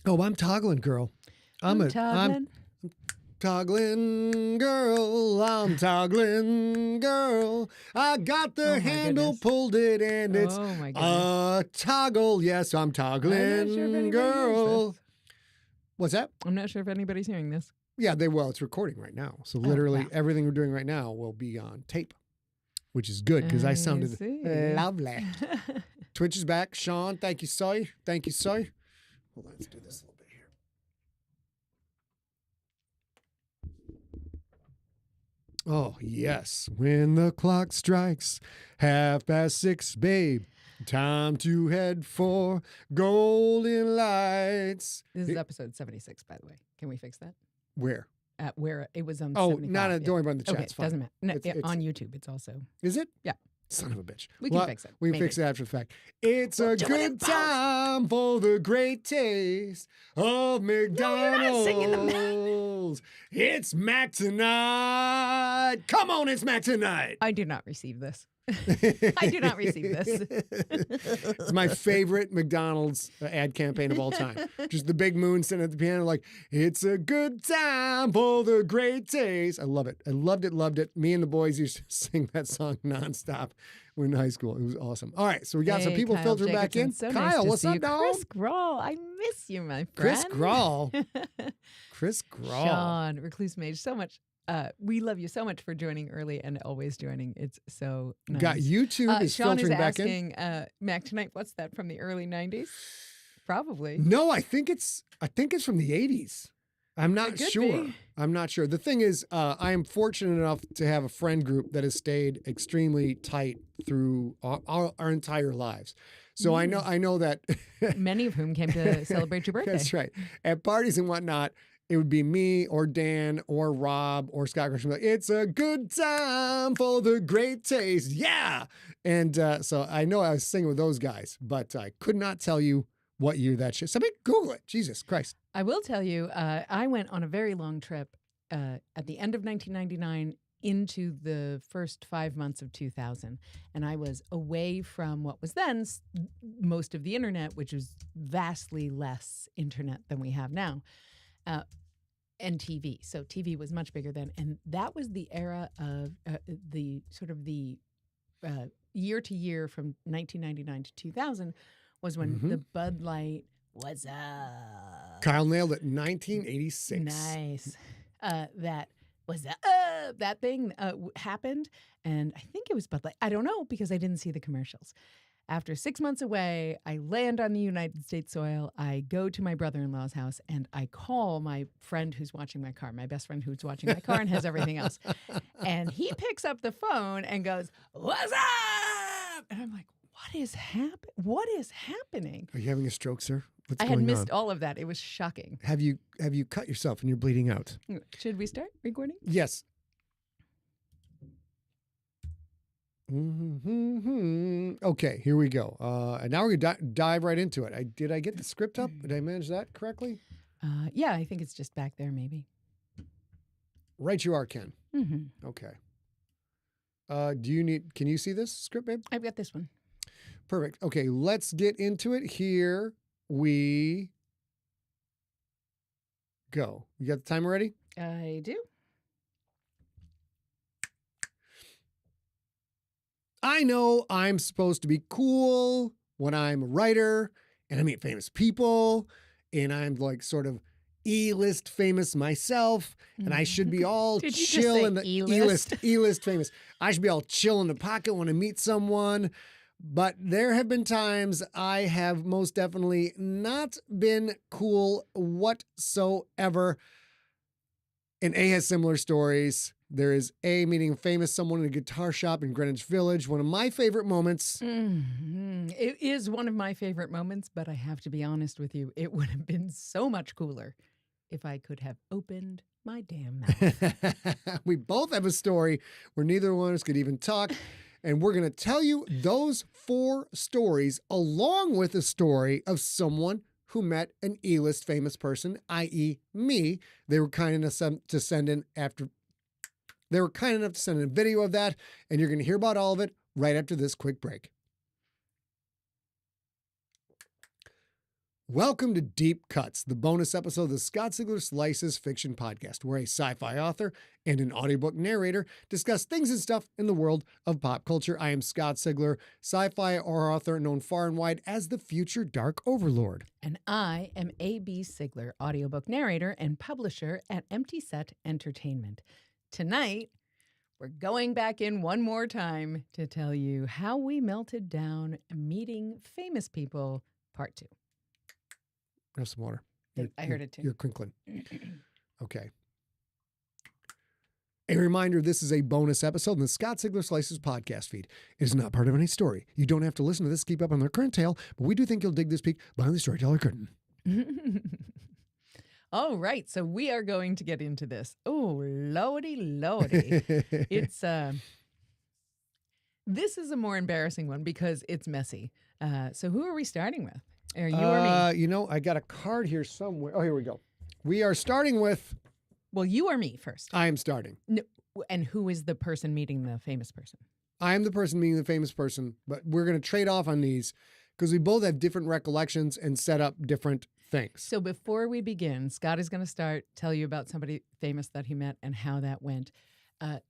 Oh, I'm toggling, girl. I'm toggling. I'm toggling, girl. I'm toggling, girl. I got the handle, goodness. pulled it, and it's Oh, my a goodness. toggle. Yes, I'm I'm not sure if toggling, anybody girl. hears this. What's that? I'm not sure if anybody's hearing this. Yeah, it's recording right now. So literally wow. everything we're doing right now will be on tape, which is good because I sounded see. lovely. Twitch is back. Sean, thank you, soy. Thank you, soy. Hold on, let's do this a little bit here. Oh, yes. When the clock strikes 6:30, babe, time to head for Golden Lights. This is episode 76, by the way. Can we fix that? Where? Where it was on Oh, 75. don't worry about the chat. Okay, It's fine. doesn't matter. No, It's- on YouTube, it's also. Is it? Yeah. Son of a bitch. We can fix it. We can Maybe. fix it after the fact. It's We'll a do it in good post. time for the great taste of McDonald's. singing the It's Mac tonight. Come on, it's Mac tonight. I do not receive this. I do not receive this. It's my favorite McDonald's ad campaign of all time. Just the big moon sitting at the piano like, it's a good time for the great taste. I love it. I loved it. Me and the boys used to sing that song nonstop when in high school. It was awesome. All right, so we got some people Kyle filtering back in. Jacobson, so Kyle, nice to what's see up, you. dog? Chris Grawl, I miss you, my friend. Chris Grawl. Chris Grawl. Sean, Recluse Mage, so much. We love you so much for joining early and always joining. It's so nice. Got YouTube is Sean filtering is back asking, in. Mac tonight, what's that from the early 90s? Probably. No, I think it's from the 80s. I'm not It could sure. be. I'm not sure. The thing is, I am fortunate enough to have a friend group that has stayed extremely tight through our entire lives. So I know that Many of whom came to celebrate your birthday. that's right. At parties and whatnot, it would be me or Dan or Rob or Scott Gresham. Like, it's a good time for the great taste. Yeah. And so I know I was singing with those guys, but I could not tell you what year that shit. Somebody Google it. Jesus Christ. I will tell you, I went on a very long trip at the end of 1999 into the first 5 months of 2000. And I was away from what was then most of the internet, which was vastly less internet than we have now. And TV. So TV was much bigger then. And that was the era of the sort of the year to year from 1999 to 2000 was when the Bud Light was up. Kyle nailed it. 1986. Nice. That was that thing happened. And I think it was Bud Light. I don't know because I didn't see the commercials. After 6 months away, I land on the United States soil. I go to my brother-in-law's house and I call my friend who's watching my car, my best friend who's watching my car and has everything else. And he picks up the phone and goes, "What's up?" And I'm like, what is happening? Are you having a stroke, sir? What's I going had missed on? all of that. It was shocking. Have you cut yourself and you're bleeding out? Should we start recording? Yes. Okay, here we go. And now we're going to dive right into it. Did I get the script up? Did I manage that correctly? Yeah, I think it's just back there maybe. Right you are, Ken. Mm-hmm. Okay. Can you see this script, babe? I've got this one. Perfect. Okay, let's get into it. Here we go. You got the timer ready? I do. I know I'm supposed to be cool when I'm a writer and I meet famous people and I'm like sort of E-list famous myself and I should be all Did you just chill say in the E-list? E-list famous. I should be all chill in the pocket when I meet someone. But there have been times I have most definitely not been cool whatsoever. And A has similar stories. There is A meeting a famous someone in a guitar shop in Greenwich Village. One of my favorite moments. Mm-hmm. It is one of my favorite moments, but I have to be honest with you. It would have been so much cooler if I could have opened my damn mouth. We both have a story where neither one of us could even talk. And we're going to tell you those 4 stories along with a story of someone who met an E-list famous person, i.e. me. They were kind enough to send in a video of that, and you're going to hear about all of it right after this quick break. Welcome to Deep Cuts, the bonus episode of the Scott Sigler Slices Fiction Podcast, where a sci-fi author and an audiobook narrator discuss things and stuff in the world of pop culture. I am Scott Sigler, sci-fi horror author known far and wide as the future Dark Overlord. And I am A.B. Sigler, audiobook narrator and publisher at Empty Set Entertainment. Tonight, we're going back in one more time to tell you how we melted down meeting famous people, part 2. Have some water. I heard it too. You're crinkling. Okay. A reminder, this is a bonus episode in the Scott Sigler Slices podcast feed. It is not part of any story. You don't have to listen to this to keep up on their current tale, but we do think you'll dig this peek behind the storyteller curtain. All right, so we are going to get into this. Oh, lordy. It's this is a more embarrassing one because it's messy. So who are we starting with? Are you or me? You know, I got a card here somewhere. Oh, here we go. We are starting with... Well, you or me first. I am starting. No, and who is the person meeting the famous person? I am the person meeting the famous person, but we're going to trade off on these because we both have different recollections and set up different things. So before we begin, Scott is going to tell you about somebody famous that he met and how that went.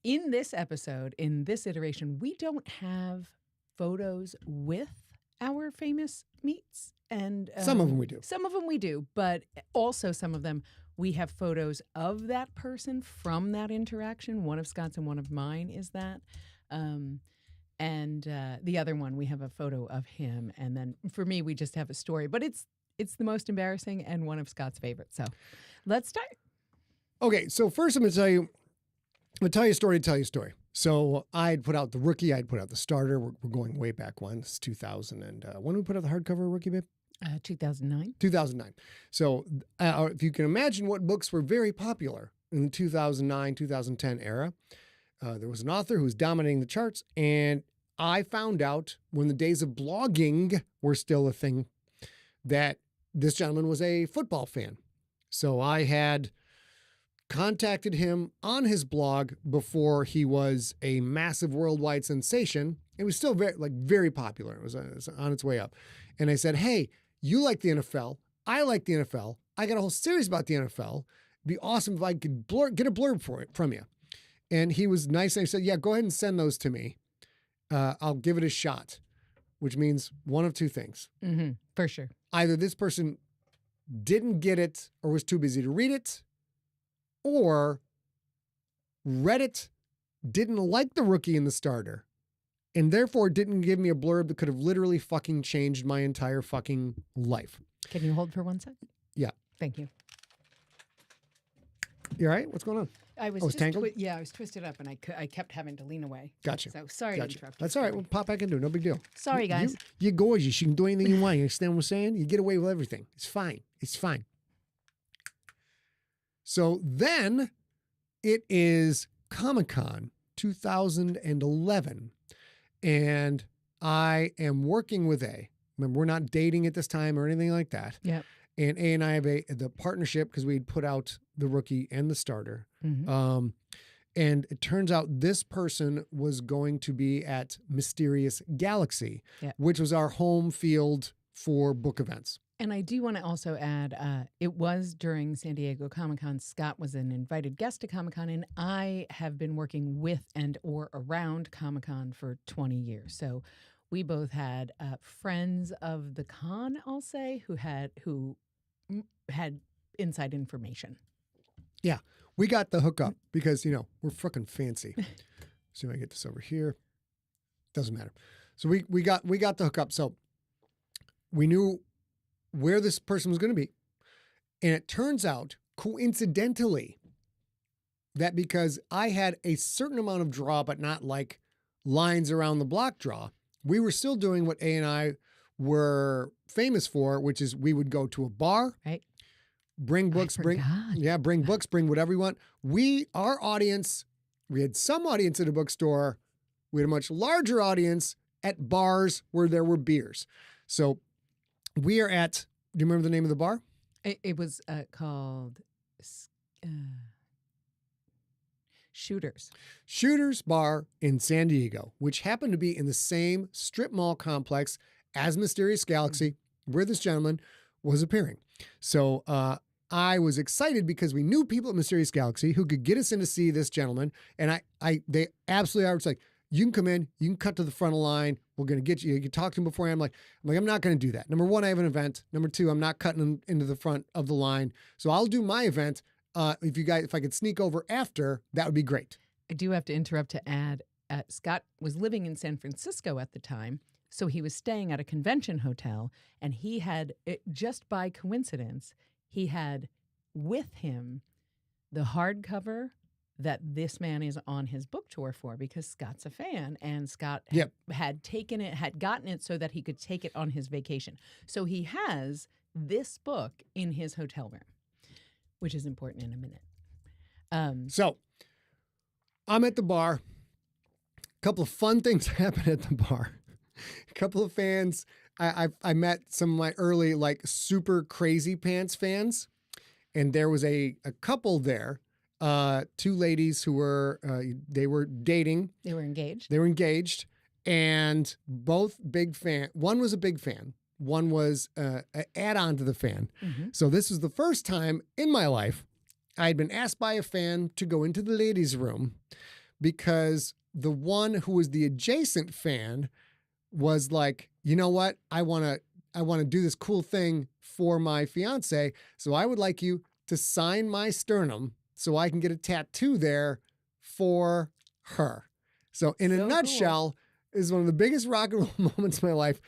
In this episode, in this iteration, we don't have photos with our famous meets. And some of them we do. Some of them we do, but also some of them we have photos of that person from that interaction. One of Scott's and one of mine is that. And the other one, we have a photo of him. And then for me, we just have a story. But it's the most embarrassing and one of Scott's favorites. So let's start. Okay, so first I'm going to tell you a story to tell you a story. So I'd put out the rookie, I'd put out the starter. We're going way back when. It's 2000. And when did we put out the hardcover rookie, babe? 2009. 2009. So if you can imagine what books were very popular in the 2009, 2010 era, there was an author who was dominating the charts. And I found out when the days of blogging were still a thing that this gentleman was a football fan. So I had contacted him on his blog before he was a massive worldwide sensation. It was still very popular. It was on its way up. And I said, hey, you like the NFL. I like the NFL. I got a whole series about the NFL. It'd be awesome if I could get a blurb for it from you. And he was nice. And he said, yeah, go ahead and send those to me. I'll give it a shot, which means one of two things. Mm-hmm, for sure. Either this person didn't get it or was too busy to read it, or read it, didn't like the rookie and the starter, and therefore didn't give me a blurb that could have literally fucking changed my entire fucking life. Can you hold for 1 sec? Yeah. Thank you. You all right? What's going on? I was tangled? I was twisted up and I kept having to lean away. Gotcha. So sorry to interrupt you. That's all right. We'll pop back into it. No big deal. Sorry, guys. You're gorgeous. You can do anything you want. You understand what I'm saying? You get away with everything. It's fine. It's fine. So then it is Comic-Con 2011. And I am working with A. Remember, we're not dating at this time or anything like that. Yep. And A and I have the partnership because we'd put out the rookie and the starter. Mm-hmm. And it turns out this person was going to be at Mysterious Galaxy, which was our home field for book events. And I do want to also add, it was during San Diego Comic-Con. Scott was an invited guest to Comic-Con, and I have been working with and or around Comic-Con for 20 years. So we both had friends of the con, I'll say, who had inside information. Yeah, we got the hookup because, we're freaking fancy. See if I get this over here. Doesn't matter. So we got the hookup. So we knew where this person was going to be. And it turns out, coincidentally, that because I had a certain amount of draw, but not like lines around the block draw, we were still doing what A and I were famous for, which is we would go to a bar, right? Bring books, bring books, bring whatever you want. Our audience, we had some audience at a bookstore. We had a much larger audience at bars where there were beers. So we are at, do you remember the name of the bar? It was called Shooters. Shooters Bar in San Diego, which happened to be in the same strip mall complex as Mysterious Galaxy, where this gentleman was appearing. So I was excited because we knew people at Mysterious Galaxy who could get us in to see this gentleman. And they absolutely are. It's like, you can come in, you can cut to the front of the line. We're going to get you. You can talk to him beforehand. I'm not going to do that. Number one, I have an event. Number two, I'm not cutting into the front of the line. So I'll do my event. If I could sneak over after, that would be great. I do have to interrupt to add, Scott was living in San Francisco at the time, so he was staying at a convention hotel, and he had, just by coincidence, he had with him the hardcover that this man is on his book tour for, because Scott's a fan, and Scott had gotten it so that he could take it on his vacation. So he has this book in his hotel room, which is important in a minute. So I'm at the bar. A couple of fun things happen at the bar. A couple of fans. I met some of my early, like, super crazy pants fans, and there was a couple there. Two ladies who were they were dating. They were engaged. They were engaged, and both big fan. One was a big fan. One was an add-on to the fan. Mm-hmm. So this was the first time in my life I had been asked by a fan to go into the ladies' room, because the one who was the adjacent fan was like, you know what? I want to do this cool thing for my fiance. So I would like you to sign my sternum so I can get a tattoo there for her. So in a nutshell, This is one of the biggest rock and roll moments of my life.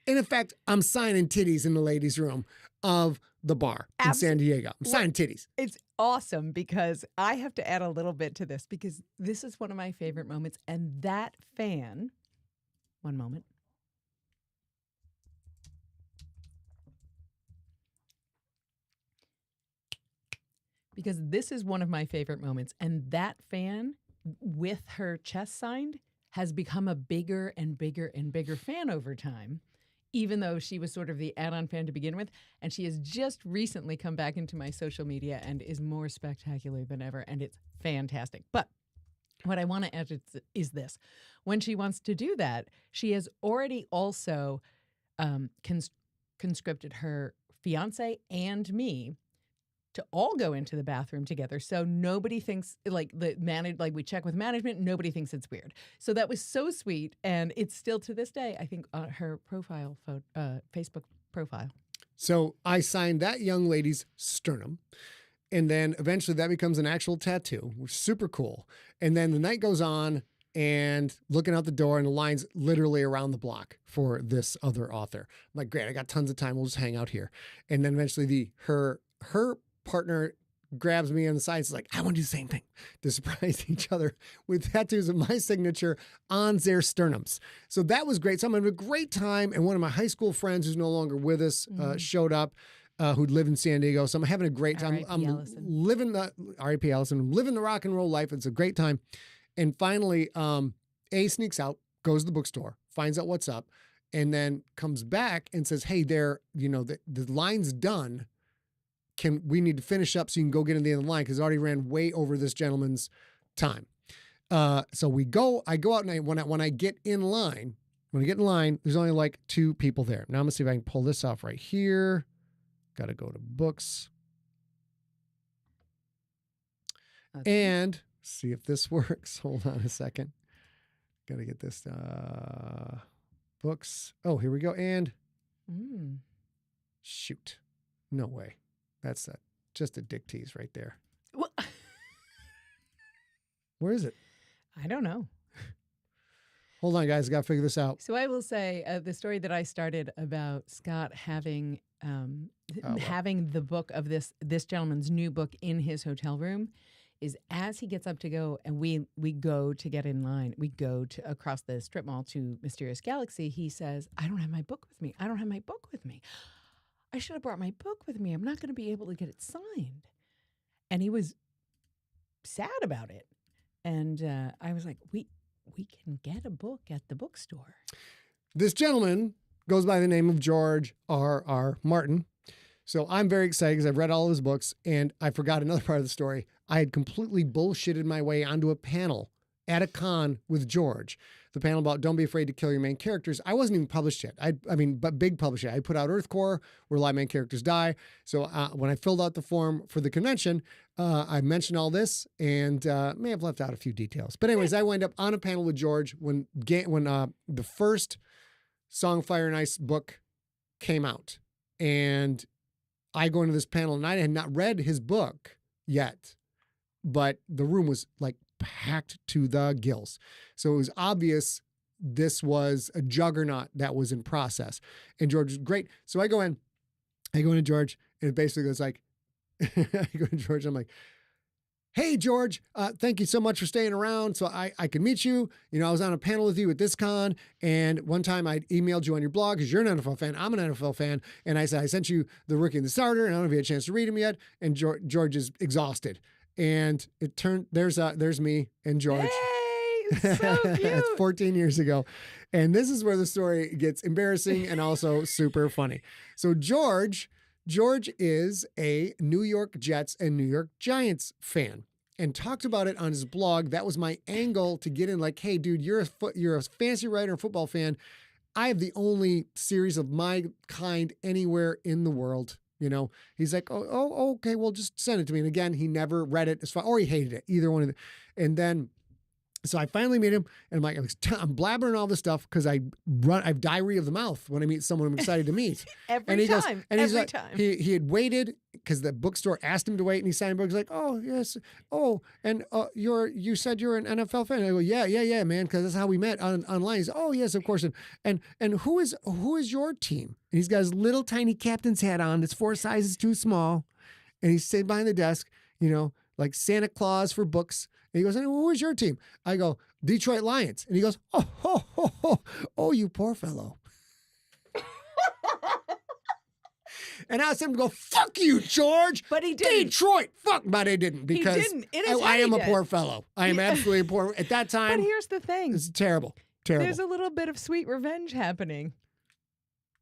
And in fact, I'm signing titties in the ladies' room of the bar in San Diego. I'm signing titties. It's awesome, because I have to add a little bit to this, because this is one of my favorite moments. And that fan, one moment. Because this is one of my favorite moments. And that fan, with her chest signed, has become a bigger and bigger and bigger fan over time, even though she was sort of the add-on fan to begin with. And she has just recently come back into my social media and is more spectacular than ever. And it's fantastic. But what I want to add is this. When she wants to do that, she has already also conscripted her fiance and me to all go into the bathroom together. So nobody thinks, like we check with management, nobody thinks it's weird. So that was so sweet. And it's still to this day, I think, on her profile, Facebook profile. So I signed that young lady's sternum. And then eventually that becomes an actual tattoo, which is super cool. And then the night goes on, and looking out the door, and the line's literally around the block for this other author. I'm like, great, I got tons of time. We'll just hang out here. And then eventually her partner grabs me on the side. It's like, I want to do the same thing, to surprise each other with tattoos of my signature on their sternums. So that was great. So I'm having a great time. And one of my high school friends, who's no longer with us, showed up, who'd lived in San Diego. So I'm having a great time. I'm living the R.I.P. Allison. I'm living the rock and roll life. It's a great time. And finally, A sneaks out, goes to the bookstore, finds out what's up, and then comes back and says, hey, the line's done. We need to finish up so you can go get in the end of the line, because it already ran way over this gentleman's time. So I go out, and when I get in line, there's only like two people there. Now I'm gonna see if I can pull this off right here. Got to go to books. And see if this works. Hold on a second. Got to get this books. Oh, here we go. And shoot. No way. That's just a dick tease right there. What? Where is it? I don't know. Hold on, guys. Got to figure this out. So I will say the story that I started about Scott having the book of this gentleman's new book in his hotel room is, as he gets up to go, and we go to get in line, we go to across the strip mall to Mysterious Galaxy, he says, I don't have my book with me. I don't have my book with me. I should have brought my book with me. I'm not going to be able to get it signed. And he was sad about it. And I was like, we can get a book at the bookstore. This gentleman goes by the name of George R.R. Martin. So I'm very excited because I've read all his books, and I forgot another part of the story. I had completely bullshitted my way onto a panel at a con with George. The panel about Don't Be Afraid to Kill Your Main Characters. I wasn't even published yet. But big published yet. I put out Earth Core, where live main characters die. So when I filled out the form for the convention, I mentioned all this and may have left out a few details. But anyways, I wind up on a panel with George when the first Song, Fire, and Ice book came out. And I go into this panel, and I had not read his book yet, but the room was like packed to the gills. So it was obvious this was a juggernaut that was in process. And George was great. So I go into George, and it basically goes like, I go to George, I'm like, hey, George, thank you so much for staying around so I could meet you. You know, I was on a panel with you at this con, and one time I emailed you on your blog because you're an NFL fan. I'm an NFL fan. And I said, I sent you the rookie and the starter, and I don't know if you had a chance to read him yet. And George is exhausted. And it turned, there's me and George. Hey, so cute. That's 14 years ago. And this is where the story gets embarrassing and also super funny. So George is a New York Jets and New York Giants fan and talked about it on his blog. That was my angle to get in, like, hey, dude, you're a fantasy writer and football fan. I have the only series of my kind anywhere in the world. You know, he's like, oh, okay, well, just send it to me. And again, he never read it or he hated it, either one of them. And then, so I finally meet him, and I'm blabbering all this stuff because I have diarrhea of the mouth when I meet someone I'm excited to meet. Every time. He had waited because the bookstore asked him to wait, and he signed a book. He's like, oh, yes. Oh, and you said you're an NFL fan. I go, yeah, man, because that's how we met online. He's, oh, yes, of course. And who is your team? And he's got his little tiny captain's hat on. It's 4 sizes too small. And he's sitting behind the desk, you know, like Santa Claus for books. And he goes, hey, who is your team? I go, Detroit Lions. And he goes, oh, you poor fellow. And I asked him to go, fuck you, George. But he didn't. Detroit. Fuck, but I didn't, because he didn't. In his I am head, a poor fellow. I am absolutely poor. At that time. But here's the thing. It's terrible. Terrible. There's a little bit of sweet revenge happening.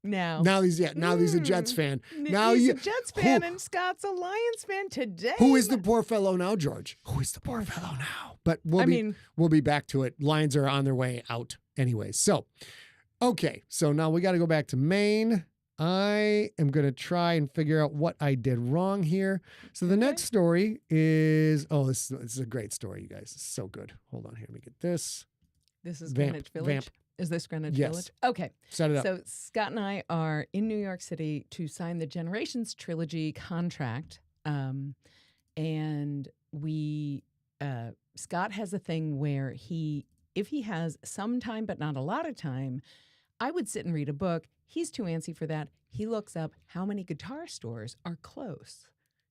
Now he's a Jets fan. Now he's a Jets fan, and Scott's a Lions fan today. Who is the poor fellow now, George? Who is the poor fellow now? But we'll be back to it. Lions are on their way out anyways. So, okay. So now we got to go back to Maine. I am going to try and figure out what I did wrong here. So the next story is, this is a great story, you guys. It's so good. Hold on here. Let me get this. This is Greenwich Village. Is this Greenwich Village? Okay. Set it up. So Scott and I are in New York City to sign the Generations Trilogy contract. And Scott has a thing where if he has some time but not a lot of time, I would sit and read a book. He's too antsy for that. He looks up how many guitar stores are close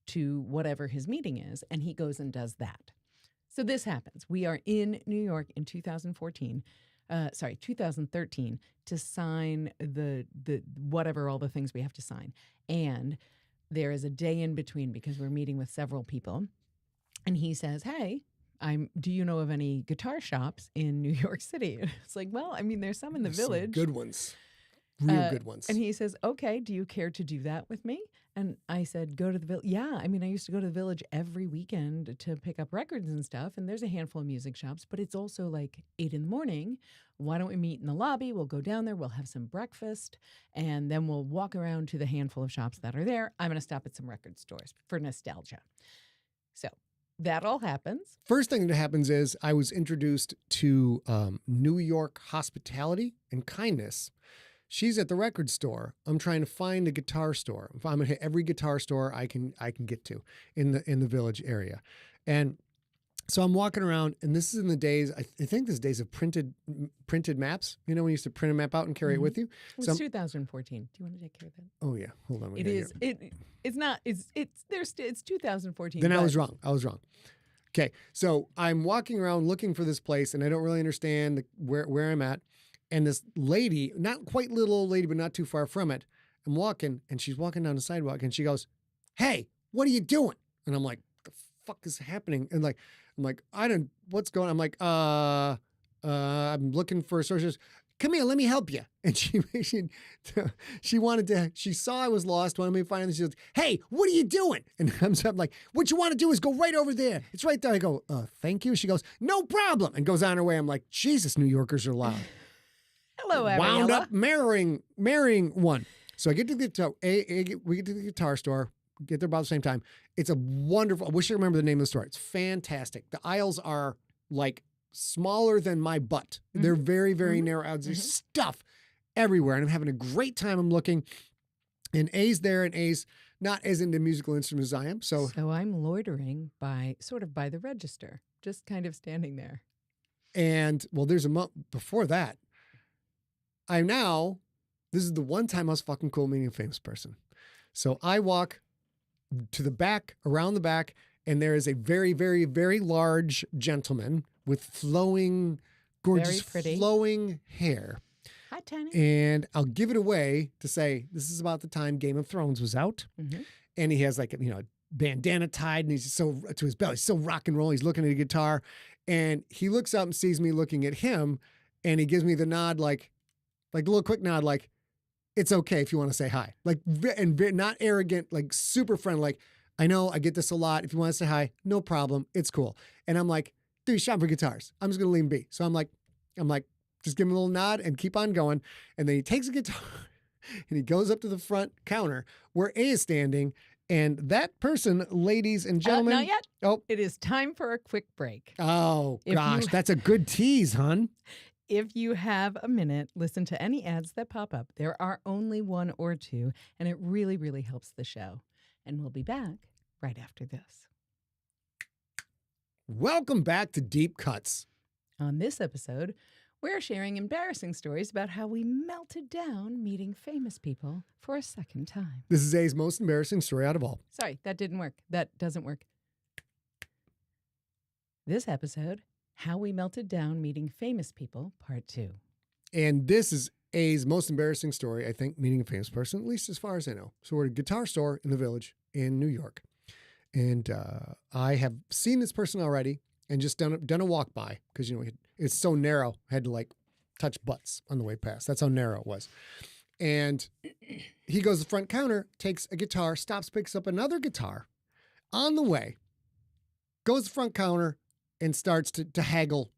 to whatever his meeting is, and he goes and does that. So this happens. We are in New York in 2013 to sign the whatever, all the things we have to sign. And there is a day in between because we're meeting with several people. And he says, hey, do you know of any guitar shops in New York City? And it's like, well, I mean, there's some in the village. Some good ones. Real good ones. And he says, okay, do you care to do that with me? And I said, go to the village. Yeah, I mean, I used to go to the village every weekend to pick up records and stuff. And there's a handful of music shops, but it's also like 8 a.m. Why don't we meet in the lobby? We'll go down there. We'll have some breakfast. And then we'll walk around to the handful of shops that are there. I'm going to stop at some record stores for nostalgia. So that all happens. First thing that happens is I was introduced to New York hospitality and kindness. She's at the record store. I'm trying to find a guitar store. I'm gonna hit every guitar store I can get to in the village area, and so I'm walking around. And this is in the days. I think this is days of printed maps. You know, when you used to print a map out and carry it with you. It's 2014. Do you want to take care of that? Oh yeah, hold on. It is. It's not. It's 2014. Then I was wrong. Okay, so I'm walking around looking for this place, and I don't really understand where I'm at. And this lady, not quite little old lady, but not too far from it, I'm walking, and she's walking down the sidewalk, and she goes, hey, what are you doing? And I'm like, the fuck is happening? And I'm like, what's going on? I'm like, I'm looking for a source. come here, let me help you. And she saw I was lost, wanted me to find him. She goes, hey, what are you doing? And comes up like, what you want to do is go right over there. It's right there. I go, thank you. She goes, no problem. And goes on her way. I'm like, Jesus, New Yorkers are loud. Hello, Ariella. Wound up marrying one. So I get to the guitar, we get to the guitar store, get there about the same time. It's a wonderful, I wish I remember the name of the store. It's fantastic. The aisles are like smaller than my butt. Mm-hmm. They're very, very narrow aisles. There's stuff everywhere. And I'm having a great time. I'm looking. And A's there, and A's not as into musical instruments as I am. So I'm loitering by the register, just kind of standing there. And well, there's a month before that. This is the one time I was fucking cool meeting a famous person. So I walk to the back, around the back, and there is a very, very, very large gentleman with flowing, gorgeous, flowing hair. Hi, Tiny. And I'll give it away to say this is about the time Game of Thrones was out. Mm-hmm. And he has like, a bandana tied, and he's so to his belly, so rock and roll. He's looking at a guitar, and he looks up and sees me looking at him, and he gives me the nod, like a little quick nod, like, it's okay if you want to say hi. Like, and not arrogant, like super friendly. Like, I know I get this a lot. If you want to say hi, no problem. It's cool. And I'm like, dude, he's shopping for guitars. I'm just going to leave him be. So I'm like, just give him a little nod and keep on going. And then he takes a guitar and he goes up to the front counter where A is standing. And that person, ladies and gentlemen. Not yet. Oh, it is time for a quick break. Oh, gosh. That's a good tease, hun. If you have a minute, listen to any ads that pop up. There are only one or two, and it really, really helps the show. And we'll be back right after this. Welcome back to Deep Cuts. On this episode, we're sharing embarrassing stories about how we melted down meeting famous people for a second time. This is A's most embarrassing story out of all. Sorry, that didn't work. That doesn't work. This episode, How We Melted Down Meeting Famous People, Part 2. And this is A's most embarrassing story, I think, meeting a famous person, at least as far as I know. So we're at a guitar store in the Village in New York. And I have seen this person already and just done a walk by because, it's so narrow. I had to like touch butts on the way past. That's how narrow it was. And he goes to the front counter, takes a guitar, stops, picks up another guitar on the way, goes to the front counter, and starts to haggle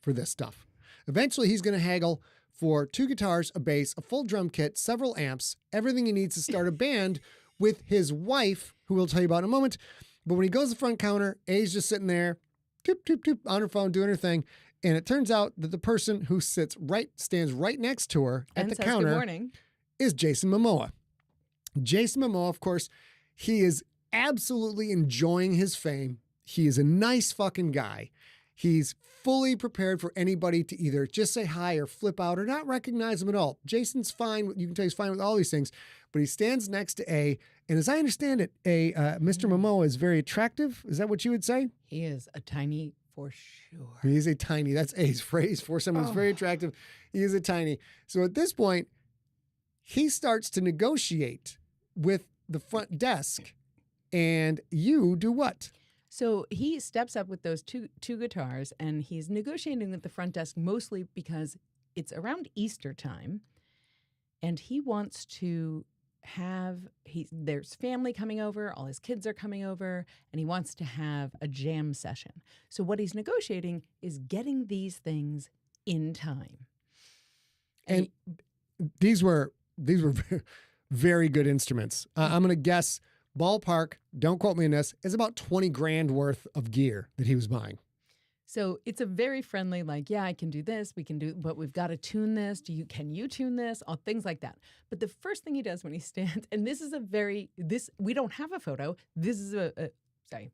for this stuff. Eventually, he's going to haggle for 2 guitars, a bass, a full drum kit, several amps, everything he needs to start a band with his wife, who we'll tell you about in a moment. But when he goes to the front counter, A's just sitting there, toop, toop, toop, on her phone, doing her thing. And it turns out that the person who stands right next to her at the counter good morning. Is Jason Momoa. Jason Momoa, of course, he is absolutely enjoying his fame. He is a nice fucking guy. He's fully prepared for anybody to either just say hi or flip out or not recognize him at all. Jason's fine. You can tell he's fine with all these things, but he stands next to A. And as I understand it, Mr. Momoa is very attractive. Is that what you would say? He is a tiny for sure. He is a tiny. That's A's phrase for someone who's very attractive. He is a tiny. So at this point, he starts to negotiate with the front desk. And you do what? So he steps up with those two guitars, and he's negotiating with the front desk mostly because it's around Easter time, and he wants to there's family coming over, all his kids are coming over, and he wants to have a jam session. So what he's negotiating is getting these things in time. And these were very good instruments. I'm going to guess ballpark, don't quote me on this, is about 20 grand worth of gear that he was buying. So it's a very friendly, like, yeah, I can do this, but we've got to tune this. Can you tune this? All things like that. But the first thing he does when he stands, and this is we don't have a photo. This is sorry.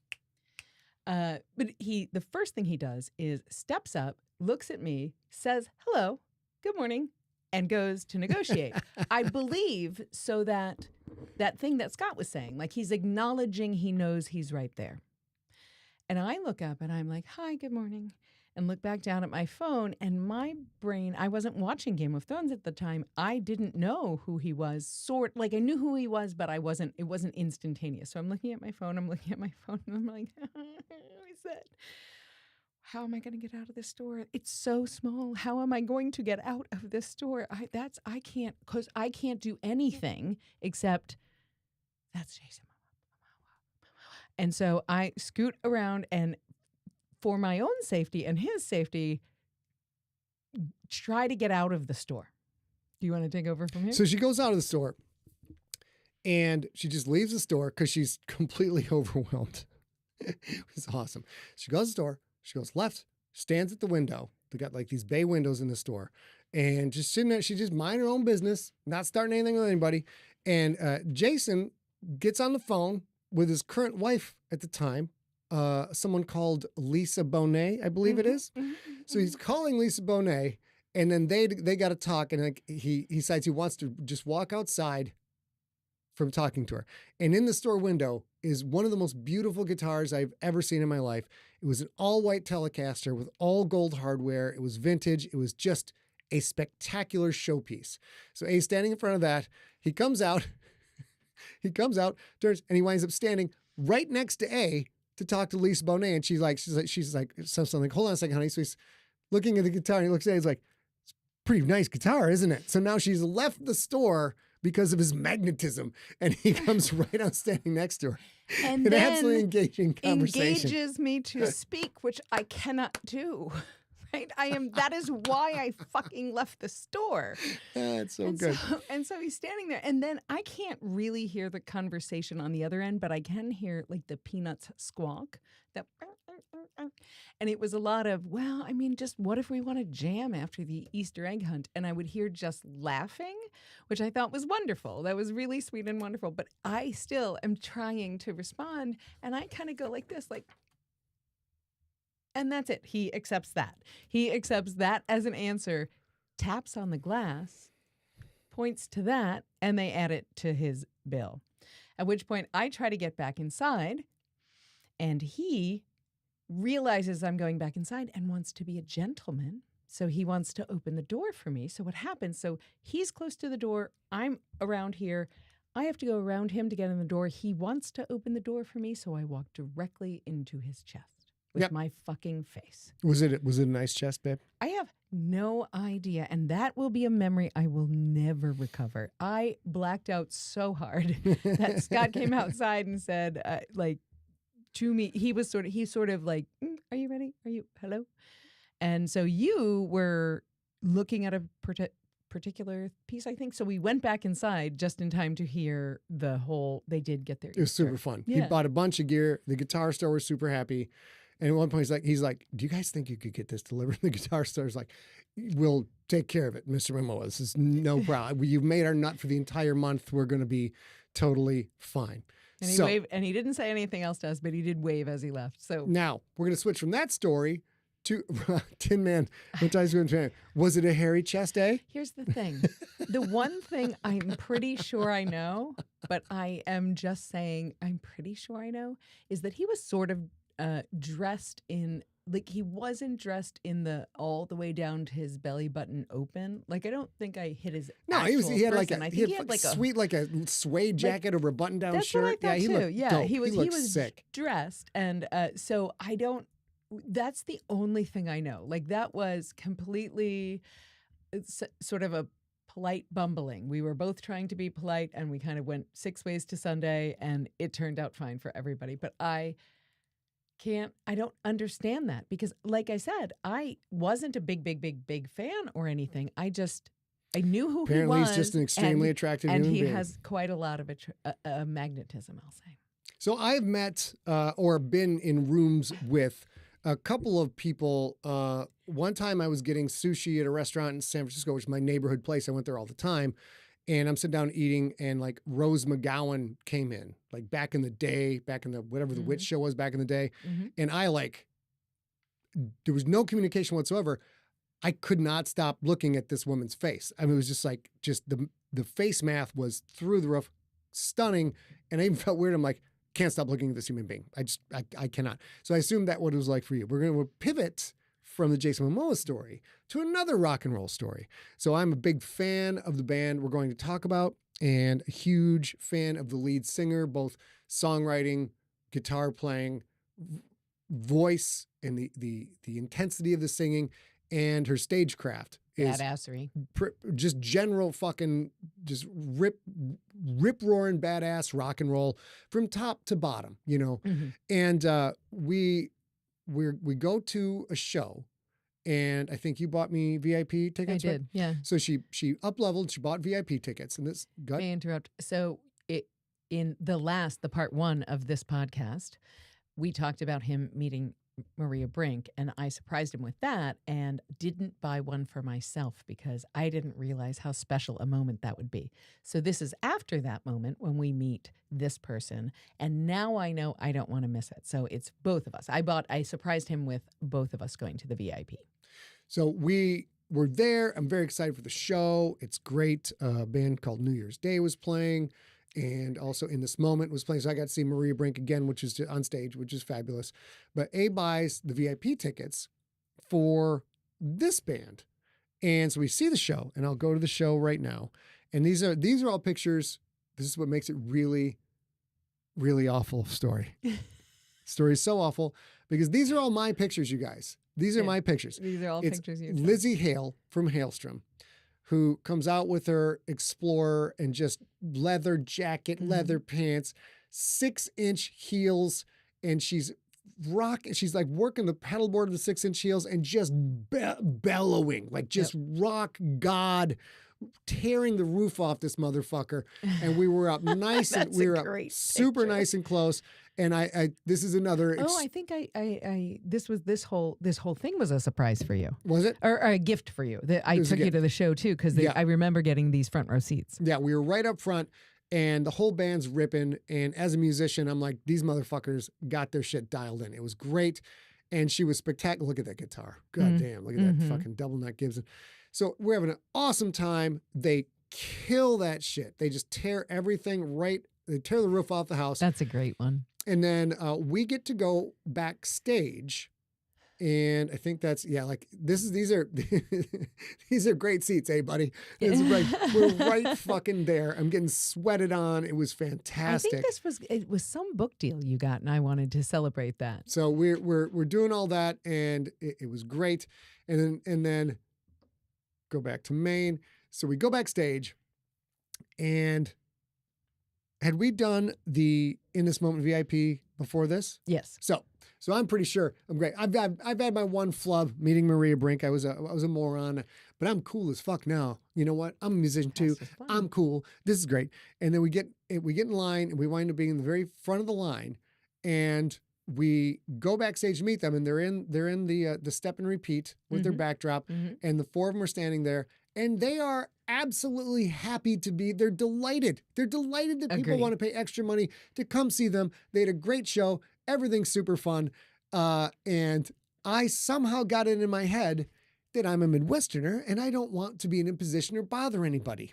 But the first thing he does is steps up, looks at me, says, hello, good morning, and goes to negotiate. I believe so that thing that Scott was saying, like he's acknowledging he knows he's right there. And I look up and I'm like, hi, good morning, and look back down at my phone, and my brain, I wasn't watching Game of Thrones at the time. I didn't know who he was. I knew who he was, but it wasn't instantaneous. So I'm looking at my phone, and I'm like, who is that? how am I going to get out of this store? It's so small. How am I going to get out of this store? I can't, because I can't do anything except that's Jason. And so I scoot around and for my own safety and his safety, try to get out of the store. Do you want to take over from here? So she goes out of the store and she just leaves the store because she's completely overwhelmed. It's awesome. She goes to the store. She goes left, stands at the window. They got like these bay windows in the store. And just sitting there, she just mind her own business, not starting anything with anybody. And Jason gets on the phone with his current wife at the time, someone called Lisa Bonet, I believe it is. So he's calling Lisa Bonet, and then they got to talk, and like he decides he wants to just walk outside from talking to her. And in the store window is one of the most beautiful guitars I've ever seen in my life. It was an all-white Telecaster with all gold hardware. It was vintage. It was just a spectacular showpiece. So A's standing in front of that. He comes out, turns, and he winds up standing right next to A to talk to Lisa Bonet. And she's like, something like, hold on a second, honey. So he's looking at the guitar and he looks at it. He's like, it's a pretty nice guitar, isn't it? So now she's left the store because of his magnetism. And he comes right on standing next to her. And an then absolutely engaging conversation. engages me to speak, which I cannot do. Right? That is why I fucking left the store. It's so good. And so he's standing there, and then I can't really hear the conversation on the other end, but I can hear like the peanuts squawk. And it was a lot of, well, I mean, just what if we want to jam after the Easter egg hunt? And I would hear just laughing, which I thought was wonderful. That was really sweet and wonderful. But I still am trying to respond, and I kind of go like this, like, and that's it. He accepts that. He accepts that as an answer, taps on the glass, points to that, and they add it to his bill. At which point I try to get back inside, and he realizes I'm going back inside and wants to be a gentleman. So he wants to open the door for me. So what happens? So he's close to the door. I'm around here. I have to go around him to get in the door. He wants to open the door for me. So I walk directly into his chest with my fucking face. Was it a nice chest, babe? I have no idea. And that will be a memory I will never recover. I blacked out so hard that Scott came outside and said, to me, he sort of like, are you ready? Hello? And so you were looking at a particular piece, I think. So we went back inside just in time to hear the whole, they did get their It was super fun. Yeah. He bought a bunch of gear. The guitar store was super happy. And at one point he's like, do you guys think you could get this delivered? The guitar store's like, we'll take care of it, Mr. Momoa. This is no problem. You've made our nut for the entire month. We're going to be totally fine. And he waved, and he didn't say anything else to us, but he did wave as he left. So now we're going to switch from that story to Tin Man. Was it a hairy chest, eh? Here's the thing. The one thing I'm pretty sure I know, but I am just saying I'm pretty sure I know, is that he was sort of dressed in, like, he wasn't dressed in the all the way down to his belly button open. Like, I don't think I hit his he had like a sweet like a suede jacket over a button down shirt. What I thought too. Dope. He was sick. dressed, and so I don't. That's the only thing I know. Like, that was completely sort of a polite bumbling. We were both trying to be polite, and we kind of went 6 ways to Sunday, and it turned out fine for everybody. But I don't understand that, because like I said, I wasn't a big fan or anything. I knew who Apparently he was. He's just an extremely attractive human being. And he has quite a lot of a magnetism, I'll say. So I've met or been in rooms with a couple of people. One time I was getting sushi at a restaurant in San Francisco, which is my neighborhood place. I went there all the time. And I'm sitting down eating, and like Rose McGowan came in, like back in the day, back in the whatever the witch show was back in the day. And there was no communication whatsoever. I could not stop looking at this woman's face. I mean, it was just the face math was through the roof, stunning. And I even felt weird. I'm like, can't stop looking at this human being. I cannot. So I assumed that what it was like for you. We're going to pivot from the Jason Momoa story to another rock and roll story. So I'm a big fan of the band we're going to talk about, and a huge fan of the lead singer, both songwriting, guitar playing, voice and the intensity of the singing and her stagecraft is Badassery. just general fucking just rip roaring badass rock and roll from top to bottom, you know. And we go to a show, and I think you bought me VIP tickets. I did, yeah. So she up leveled, she bought VIP tickets, and this got. May I interrupt? So in the part one of this podcast, we talked about him meeting Maria Brink, and I surprised him with that and didn't buy one for myself because I didn't realize how special a moment that would be. So this is after that moment when we meet this person, and now I know I don't want to miss it. So it's both of us. I surprised him with both of us going to the VIP. So we were there. I'm very excited for the show. It's great. A band called New Year's Day was playing. And also In This Moment was playing. So I got to see Maria Brink again, which is on stage, which is fabulous. But A buys the VIP tickets for this band. And so we see the show, and I'll go to the show right now. And these are all pictures. This is what makes it really, really awful story. Story is so awful because these are all my pictures, you guys. These are my pictures. These are all pictures you took. Lizzie Hale from Hailstrom, who comes out with her Explorer and just leather jacket, leather pants, 6-inch heels, and she's like working the pedal board of the 6-inch heels and just bellowing, like just rock God, tearing the roof off this motherfucker. And we were up nice and we were up super nice and close. And I this is another. I think this whole thing was a surprise for you. Was it? Or a gift for you. I took you to the show too because I remember getting these front row seats. Yeah, we were right up front, and the whole band's ripping. And as a musician, I'm like, these motherfuckers got their shit dialed in. It was great, and she was spectacular. Look at that guitar. God damn, look at that fucking double neck Gibson. So we're having an awesome time. They kill that shit. They just tear everything right. They tear the roof off the house. That's a great one. And then we get to go backstage, and I think that's these are these are great seats, buddy. We're right fucking there. I'm getting sweated on. It was fantastic. I think it was some book deal you got, and I wanted to celebrate that. So we're doing all that, and it was great. And then go back to Maine. So we go backstage, and had we done the In This Moment VIP before this? Yes. So I'm pretty sure I'm great. I've had my one flub meeting Maria Brink. I was a moron, but I'm cool as fuck now. You know what? I'm a musician too. I'm cool. This is great. And then we get in line, and we wind up being in the very front of the line, and we go backstage to meet them, and they're in the step and repeat with their backdrop, and the four of them are standing there, and they are absolutely happy to be. They're delighted. They're delighted that people want to pay extra money to come see them. They had a great show. Everything's super fun. And I somehow got it in my head that I'm a Midwesterner and I don't want to be in a position or bother anybody.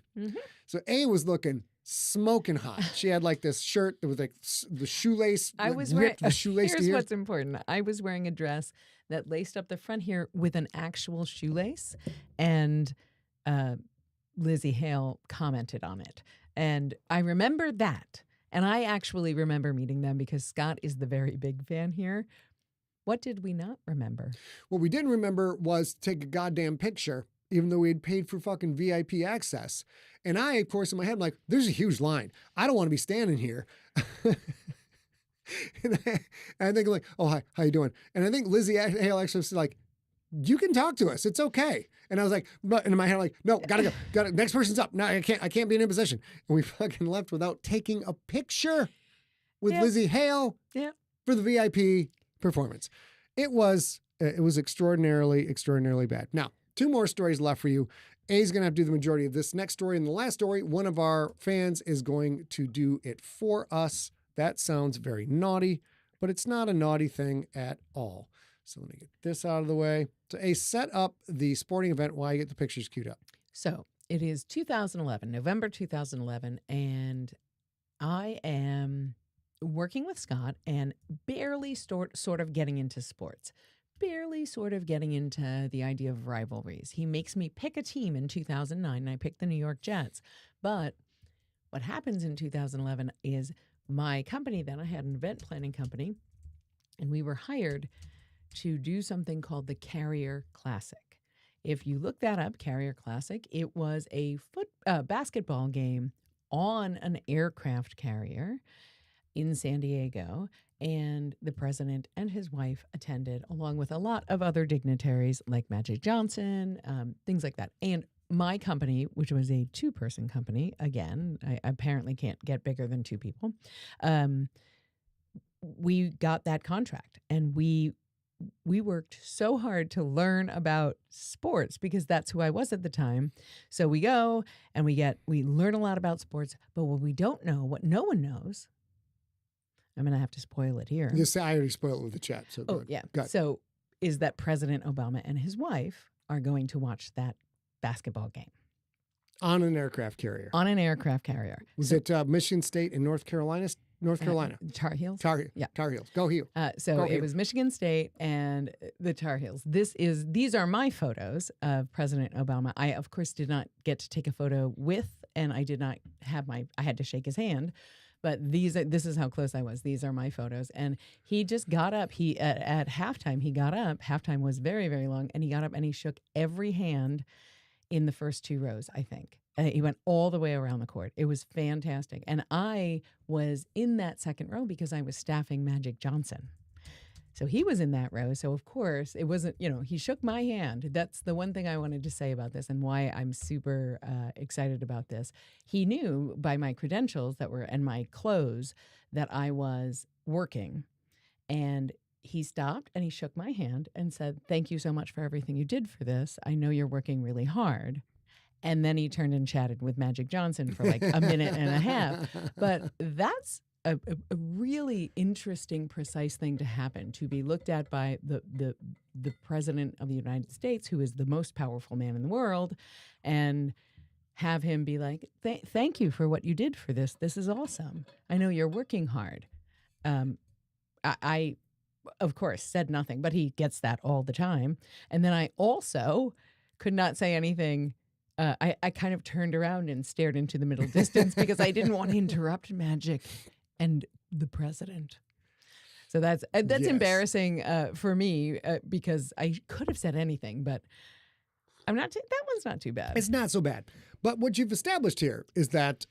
So A was looking smoking hot. She had like this shirt that was like the shoelace. I was ripped wearing. the shoelace Here's to here. what's important. I was wearing a dress that laced up the front here with an actual shoelace, and Lizzie Hale commented on it. And I remember that. And I actually remember meeting them because Scott is the very big fan here. What did we not remember? What we didn't remember was to take a goddamn picture, even though we had paid for fucking VIP access. And I, of course, in my head, I'm like, there's a huge line. I don't want to be standing here. and I think like, oh, hi, how you doing? And I think Lizzie Hale actually was like, you can talk to us. It's okay. And I was like, and in my head, like, no, gotta go. Next person's up. No, I can't be in a position. And we fucking left without taking a picture with Lizzie Hale for the VIP performance. It was extraordinarily bad. Now, 2 more stories left for you. A's going to have to do the majority of this next story. And the last story, one of our fans is going to do it for us. That sounds very naughty, but it's not a naughty thing at all. So let me get this out of the way. So A, set up the sporting event while I get the pictures queued up. So it is 2011, November 2011, and I am working with Scott and barely sort of getting into sports, barely sort of getting into the idea of rivalries. He makes me pick a team in 2009, and I picked the New York Jets. But what happens in 2011 is my company, then I had an event planning company, And we were hired to do something called the Carrier Classic. If you look that up, Carrier Classic, it was a basketball game on an aircraft carrier in San Diego. And the president and his wife attended, along with a lot of other dignitaries like Magic Johnson, things like that. And my company, which was a 2-person company, again, I apparently can't get bigger than 2 people, we got that contract. And we worked so hard to learn about sports because that's who I was at the time. So we go and we learn a lot about sports, but what we don't know, what no one knows, I'm going to have to spoil it here. Just say I already spoiled it with the chat. So oh, yeah. So is that President Obama and his wife are going to watch that basketball game. On an aircraft carrier. On an aircraft carrier. Was it Michigan State and North Carolina? North Carolina. Tar Heels? Yeah. Tar Heels. Go Heels. It was Michigan State and the Tar Heels. These are my photos of President Obama. I, of course, did not get to take a photo with, and I did not have I had to shake his hand. But this is how close I was. These are my photos. And he just got up. At halftime, he got up. Halftime was very, very long. And he got up and he shook every hand in the first 2 rows, I think. He went all the way around the court. It was fantastic. And I was in that second row because I was staffing Magic Johnson. So he was in that row. So, of course, it wasn't, he shook my hand. That's the one thing I wanted to say about this and why I'm super excited about this. He knew by my credentials and my clothes that I was working. And he stopped and he shook my hand and said, "Thank you so much for everything you did for this. I know you're working really hard." And then he turned and chatted with Magic Johnson for like a minute and a half. But that's a really interesting, precise thing to happen, to be looked at by the president of the United States, who is the most powerful man in the world, and have him be like, thank you for what you did for this. This is awesome. I know you're working hard. I, of course, said nothing, but he gets that all the time. And then I also could not say anything. I kind of turned around and stared into the middle distance because I didn't want to interrupt Magic and the president. So that's yes. Embarrassing for me because I could have said anything, but that one's not too bad. It's not so bad. But what you've established here is that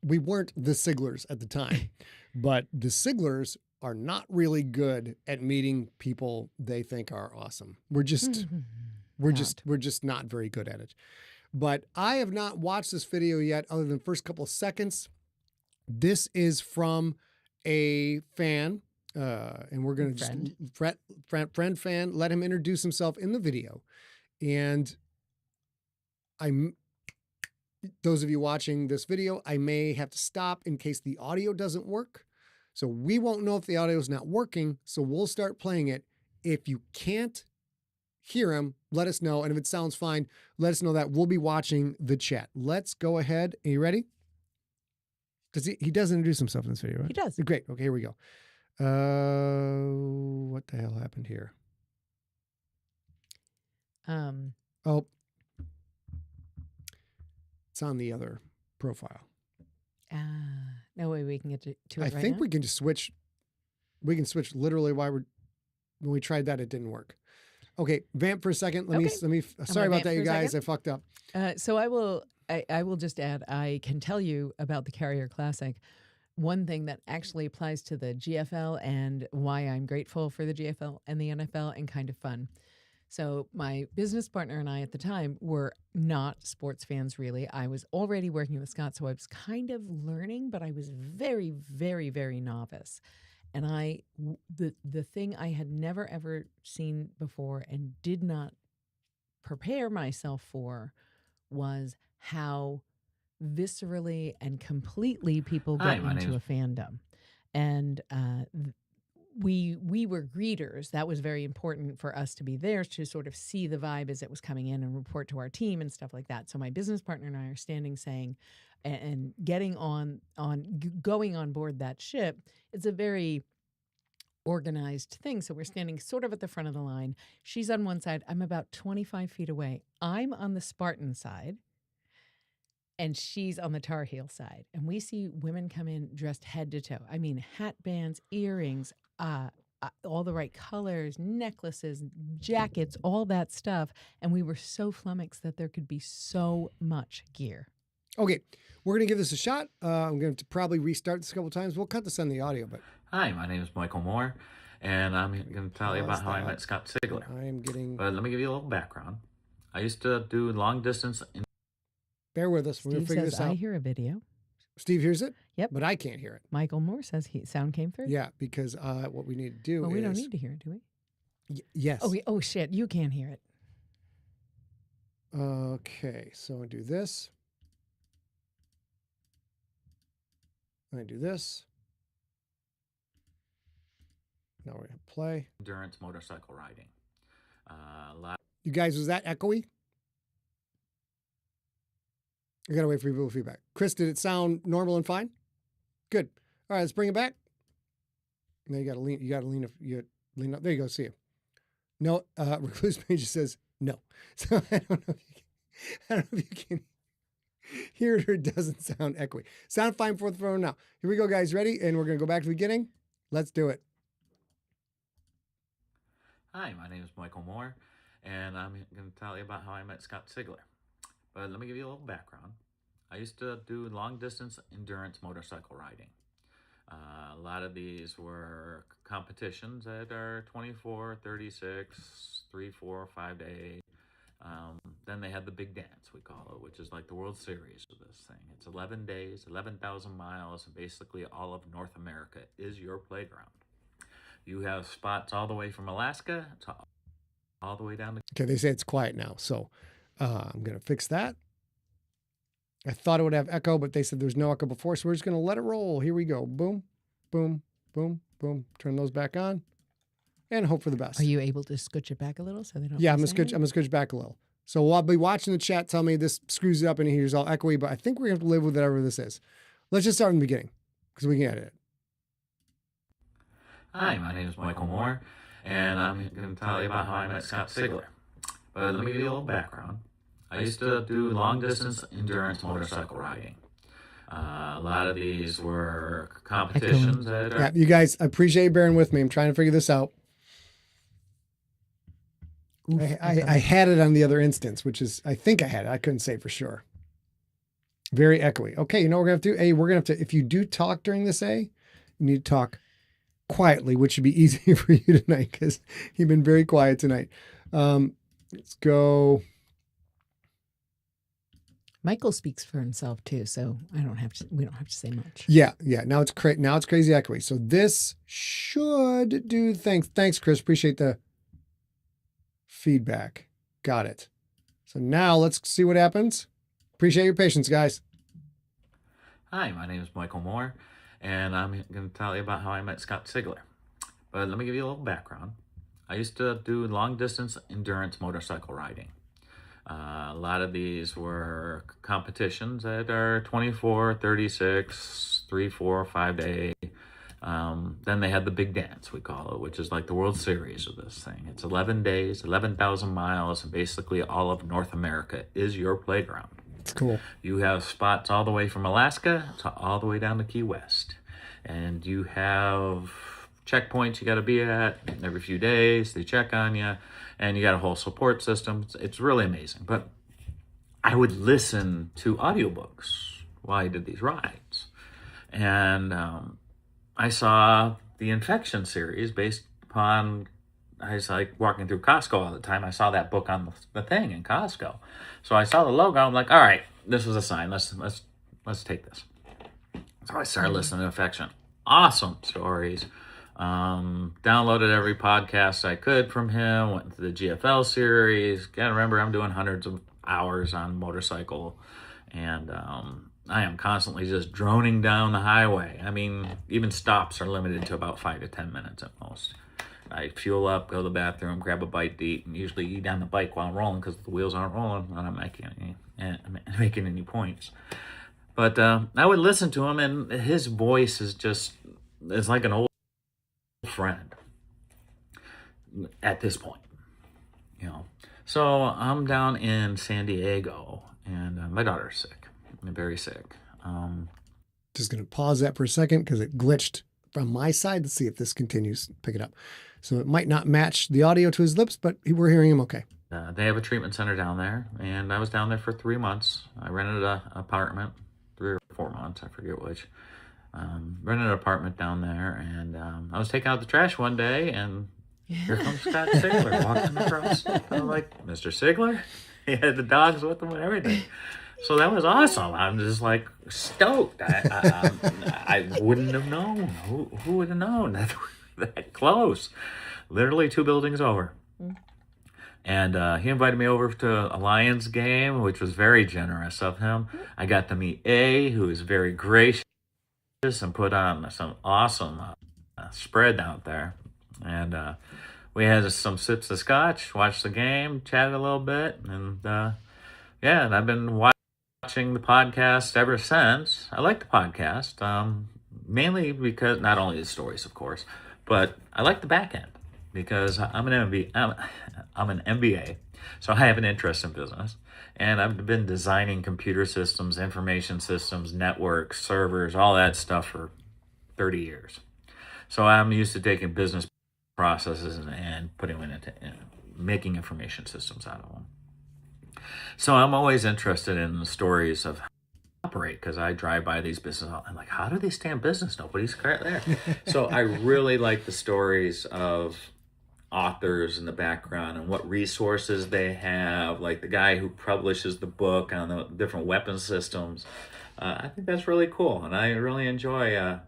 we weren't the Siglers at the time, but the Siglers are not really good at meeting people they think are awesome. We're just not very good at it. But I have not watched this video yet other than the first couple of seconds. This is from a fan, and we're going to friend fan, let him introduce himself in the video. And those of you watching this video, I may have to stop in case the audio doesn't work. So we won't know if the audio is not working. So we'll start playing it. If you can't hear him, let us know. And if it sounds fine, let us know that. We'll be watching the chat. Let's go ahead. Are you ready? He does introduce himself in this video, right? He does. Great. Okay, here we go. What the hell happened here? It's on the other profile. No way we can get to it right now? I think we can just switch. We can switch literally when we tried that, it didn't work. Okay, vamp for a second. Let me. Sorry about that, you guys. I fucked up. So I will just add, I can tell you about the Carrier Classic. One thing that actually applies to the GFL and why I'm grateful for the GFL and the NFL and kind of fun. So my business partner and I at the time were not sports fans, really. I was already working with Scott, so I was kind of learning, but I was very, very, very novice. And the thing I had never, ever seen before and did not prepare myself for was how viscerally and completely people get into a fandom. And we were greeters. That was very important for us to be there to sort of see the vibe as it was coming in and report to our team and stuff like that. So my business partner and I are standing saying, and getting going on board that ship, it's a very organized thing. So we're standing sort of at the front of the line. She's on one side. I'm about 25 feet away. I'm on the Spartan side, and she's on the Tar Heel side. And we see women come in dressed head to toe. I mean, hat bands, earrings, all the right colors, necklaces, jackets, all that stuff. And we were so flummoxed that there could be so much gear. Okay, we're going to give this a shot. I'm going to probably restart this a couple times. We'll cut this on the audio, but Hi, my name is Michael Moore, and I'm going to tell you about how I met Scott Sigler. I am getting... But let me give you a little background. I used to do long distance. Bear with us. We're going to figure this out. I hear a video. Steve hears it? Yep. But I can't hear it. Michael Moore says sound came through? Yeah, because what we need to do Well, is... we don't need to hear it, do we? Yes. Oh, shit. You can't hear it. Okay, so I do this. I do this. Now we're going to play. Endurance motorcycle riding. You guys, was that echoey? I got to wait for people feedback. Chris, did it sound normal and fine? Good. All right, let's bring it back. Now you got to lean. You got to lean up. There you go. See you. No, Recluse Page says no. So I don't know if you can hear it or it doesn't sound echoey. Sound fine for the phone now. Here we go, guys. Ready? And we're going to go back to the beginning. Let's do it. Hi, my name is Michael Moore, and I'm going to tell you about how I met Scott Sigler. But let me give you a little background. I used to do long distance endurance motorcycle riding. A lot of these were competitions that are 24, 36, 3, 4, 5 day. Then they had the big dance, we call it, which is like the World Series of this thing. It's 11 days, 11,000 miles, and basically all of North America is your playground. You have spots all the way from Alaska to all the way down to... Okay, they say it's quiet now, so I'm going to fix that. I thought it would have echo, but they said there's no echo before, so we're just going to let it roll. Here we go. Boom, boom, boom, boom. Turn those back on and hope for the best. Are you able to scooch it back a little so they don't... Yeah, I'm going to scooch back a little. So I'll be watching the chat tell me this screws it up and here's all echoey, but I think we're going to have to live with whatever this is. Let's just start in the beginning because we can edit it. Hi, my name is Michael Moore, and I'm going to tell you about how I met Scott Sigler. But let me give you a little background. I used to do long distance endurance motorcycle riding. A lot of these were competitions that are... Yeah, you guys, I appreciate you bearing with me. I'm trying to figure this out. I had it on the other instance, which is, I think I had it. I couldn't say for sure. Very echoey. Okay, you know what we're going to have to do? We're going to have to, if you do talk during this, you need to talk quietly, which should be easy for you tonight because you've been very quiet tonight. Let's go. Michael speaks for himself too, so we don't have to say much. Yeah. Now it's crazy echoey. So this should do things. Thanks, Chris. Appreciate the feedback. Got it. So now let's see what happens. Appreciate your patience, guys. Hi, my name is Michael Moore, and I'm going to tell you about how I met Scott Sigler. But let me give you a little background. I used to do long distance endurance motorcycle riding. A lot of these were competitions that are 24, 36, 3, 4, 5 day. Then they had the big dance, we call it, which is like the World Series of this thing. It's 11 days, 11,000 miles, and basically all of North America is your playground. It's cool. You have spots all the way from Alaska to all the way down to Key West. And you have checkpoints you got to be at every few days. They check on you. And you got a whole support system. It's really amazing. But I would listen to audiobooks while I did these rides. And I saw the Infection series based upon... I was like walking through Costco all the time. I saw that book on the thing in Costco. So I saw the logo. I'm like, all right, this is a sign. Let's take this. So I started listening to Infection. Awesome stories. Downloaded every podcast I could from him. Went to the GFL series. Gotta remember, I'm doing hundreds of hours on motorcycle. And I am constantly just droning down the highway. I mean, even stops are limited to about 5 to 10 minutes at most. I fuel up, go to the bathroom, grab a bite to eat, and usually eat on the bike while I'm rolling because the wheels aren't rolling and I'm making any points. But I would listen to him, and his voice is it's like an old friend at this point, you know. So I'm down in San Diego, and my daughter's sick, very sick. Just going to pause that for a second because it glitched from my side. Let's see if this continues. Pick it up. So it might not match the audio to his lips, but we're hearing him okay. They have a treatment center down there, and I was down there for 3 months. I rented an apartment, 3 or 4 months, I forget which. Rented an apartment down there, and I was taking out the trash one day, and here comes Scott Sigler walking across. I'm like, Mr. Sigler? He had the dogs with him and everything. So that was awesome. I'm just like stoked. I wouldn't have known. Who would have known that close? Literally 2 buildings over. And he invited me over to a Lions game, which was very generous of him. I got to meet A, who is very gracious and put on some awesome spread out there. And we had some sips of scotch, watched the game, chatted a little bit. And and I've been watching the podcast ever since. I like the podcast, mainly because not only the stories, of course, but I like the back end. Because I'm an MBA, so I have an interest in business, and I've been designing computer systems, information systems, networks, servers, all that stuff for 30 years. So I'm used to taking business processes and putting them into making information systems out of them. So I'm always interested in the stories of operate, because I drive by these businesses. I'm like, how do they stay in business? Nobody's there. So I really like the stories of authors in the background and what resources they have, like the guy who publishes the book on the different weapon systems. I think that's really cool, and I really enjoy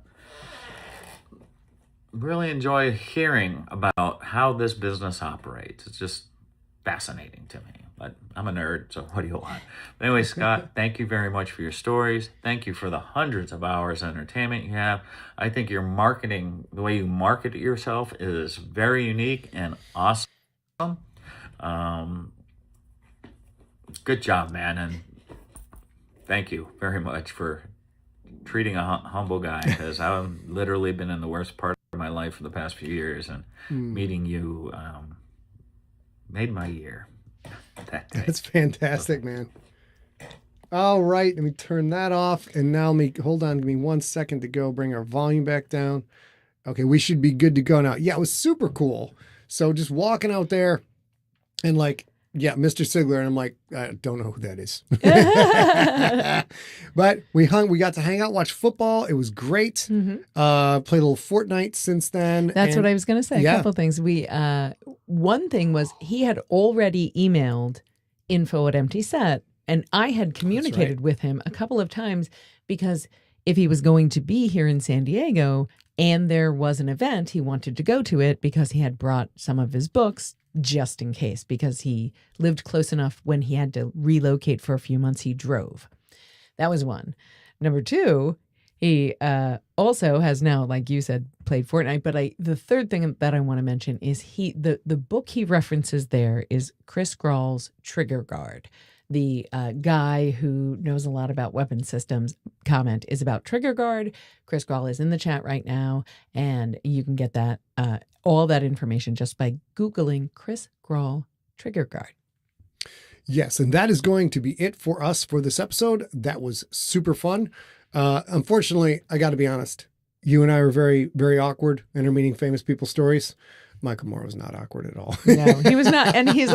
hearing about how this business operates. It's just fascinating to me. But I'm a nerd, so what do you want? But anyway, Scott, thank you very much for your stories. Thank you for the hundreds of hours of entertainment you have. I think your marketing, the way you market yourself, is very unique and awesome. Good job, man, and thank you very much for treating a humble guy, because I've literally been in the worst part of my life for the past few years, and meeting you made my year. That's fantastic, man. All right, let me turn that off. And now hold on, give me 1 second to go bring our volume back down. Okay, we should be good to go now. Yeah, it was super cool. So just walking out there and Mr. Sigler, and I'm like, I don't know who that is. But we got to hang out, watch football. It was great. Played a little Fortnite since then. That's what I was going to say. A couple of things. One thing was he had already emailed info@emptyset, and I had communicated with him a couple of times, because if he was going to be here in San Diego and there was an event, he wanted to go to it, because he had brought some of his books just in case, because he lived close enough when he had to relocate for a few months. He drove. That was one. Number two, he also has now, like you said, played Fortnite. But the third thing that I want to mention is the book he references there is Chris Grall's Trigger Guard. The guy who knows a lot about weapon systems comment is about Trigger Guard. Chris Grall is in the chat right now, and you can get that all that information just by Googling Chris Grall Trigger Guard. Yes, and that is going to be it for us for this episode. That was super fun. Unfortunately, I got to be honest, you and I were very, very awkward in our meeting famous people stories. Michael Moore was not awkward at all. No, he was not. And he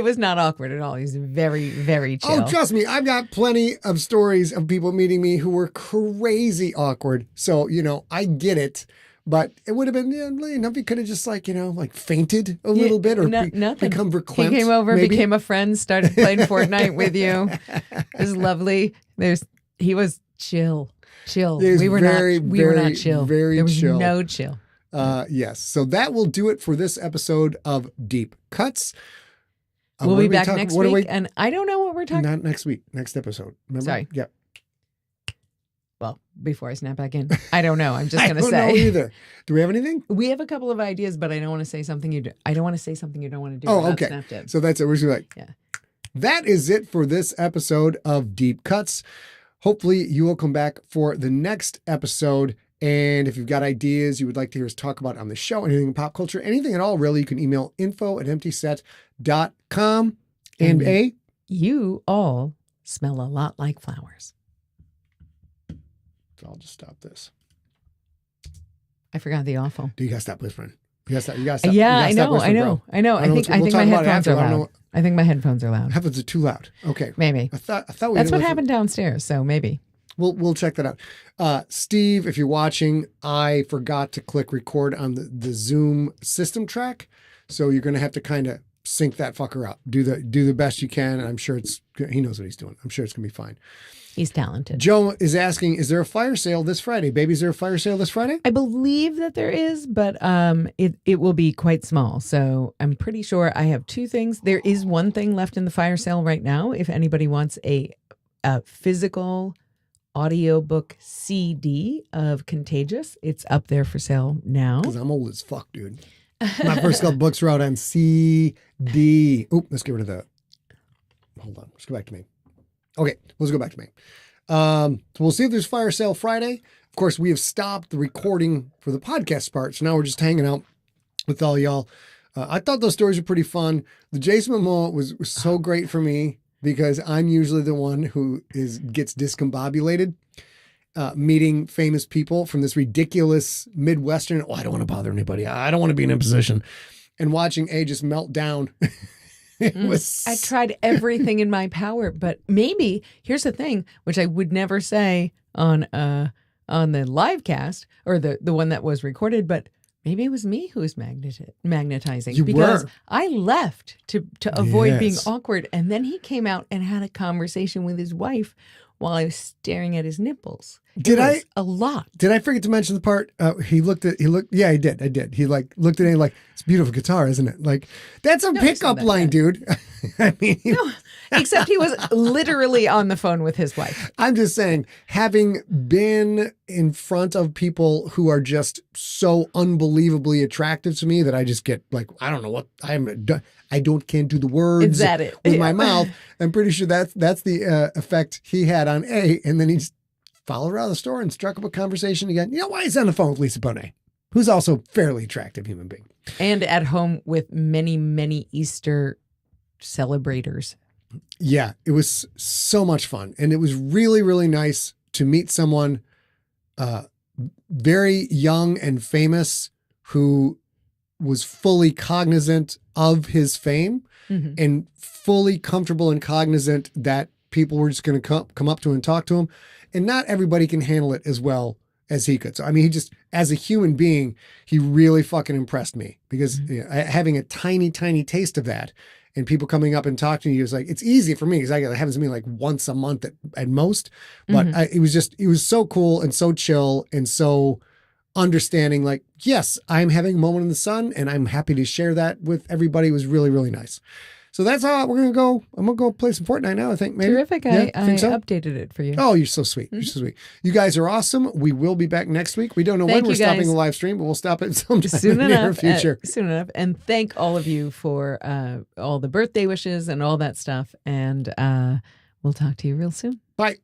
was not awkward at all. He's very, very chill. Oh, trust me, I've got plenty of stories of people meeting me who were crazy awkward. So, I get it. But it would have been enough. He could have just fainted a little bit or become verklempt. He came over, maybe. Became a friend, started playing Fortnite with you. It was lovely. He was chill. We were not chill. Very there was chill. No chill. Yes. So that will do it for this episode of Deep Cuts. We'll be back next week. And I don't know what we're talking about. Not next week. Next episode. Remember? Sorry. Yeah. Well, before I snap back in, I don't know. I'm just going to say. I don't know either. Do we have anything? We have a couple of ideas, but I don't want to say something you do. I don't want to say something you don't want to do. Oh, okay. So that's it. We're just yeah. That is it for this episode of Deep Cuts. Hopefully you will come back for the next episode. And if you've got ideas you would like to hear us talk about on the show, anything in pop culture, anything at all, really, you can email info@emptyset.com. And you all smell a lot like flowers. So I'll just stop this. I forgot the awful. Do you gotta stop whispering? You gotta stop. You gotta stop. Yeah, you gotta I stop know. whispering, bro. I think my headphones are loud. I think my headphones are loud. Headphones are too loud. Okay. Maybe. I thought we That's what listen. happened downstairs, so maybe. We'll check that out. Steve, if you're watching, I forgot to click record on the Zoom system track. So you're gonna have to kind of sync that fucker up. Do the best you can. I'm sure he knows what he's doing. I'm sure it's gonna be fine. He's talented. Joe is asking, is there a fire sale this Friday? Baby, is there a fire sale this Friday? I believe that there is, but it will be quite small. So I'm pretty sure I have two things. There is one thing left in the fire sale right now. If anybody wants a physical audiobook CD of Contagious, it's up there for sale now. Because I'm old as fuck, dude. My first couple books were out on CD. Oop, let's get rid of that. Hold on. Let's go back to me. Okay, let's go back to me. So we'll see if there's fire sale Friday. Of course, we have stopped the recording for the podcast part, so now we're just hanging out with all y'all. I thought those stories were pretty fun. The Jason Momoa was so great for me because I'm usually the one who gets discombobulated, meeting famous people from this ridiculous Midwestern. Oh, I don't want to bother anybody. I don't want to be in a position. And watching A just melt down. I tried everything in my power, but maybe here's the thing, which I would never say on the live cast or the one that was recorded, but maybe it was me who was magnetizing. You because were. I left to avoid being Yes. awkward, and then he came out and had a conversation with his wife while I was staring at his nipples. Did I? A lot. Did I forget to mention the part? Yeah, I did. He looked at it like, it's a beautiful guitar, isn't it? Like, that's a No, pickup that, line, yeah. dude. I mean, No, except he was literally on the phone with his wife. I'm just saying, having been in front of people who are just so unbelievably attractive to me that I just get like, I don't know what can't do the words Is that it? with my mouth. I'm pretty sure that's the effect he had on A. And then he just followed her out of the store and struck up a conversation again. You know why he's on the phone with Lisa Bonet, who's also a fairly attractive human being. And at home with many, many Easter celebrators. Yeah, it was so much fun. And it was really, really nice to meet someone very young and famous who was fully cognizant of his fame and fully comfortable and cognizant that people were just going to come up to him and talk to him. And not everybody can handle it as well as he could. So, I mean, he just, as a human being, he really fucking impressed me because having a tiny, tiny taste of that and people coming up and talking to you is like, it's easy for me because it happens to me like once a month at most. But it was so cool and so chill and so understanding. Like, yes, I'm having a moment in the sun and I'm happy to share that with everybody. It was really, really nice. So that's how we're going to go. I'm going to go play some Fortnite now, I think. Maybe. Terrific. Yeah, I think so? updated it for you. Oh, you're so sweet. You're so sweet. You guys are awesome. We will be back next week. We don't know when Thank we're you, stopping guys. the live stream, but we'll stop it sometime Soon in the near enough. future. Soon enough. And thank all of you for all the birthday wishes and all that stuff. And we'll talk to you real soon. Bye.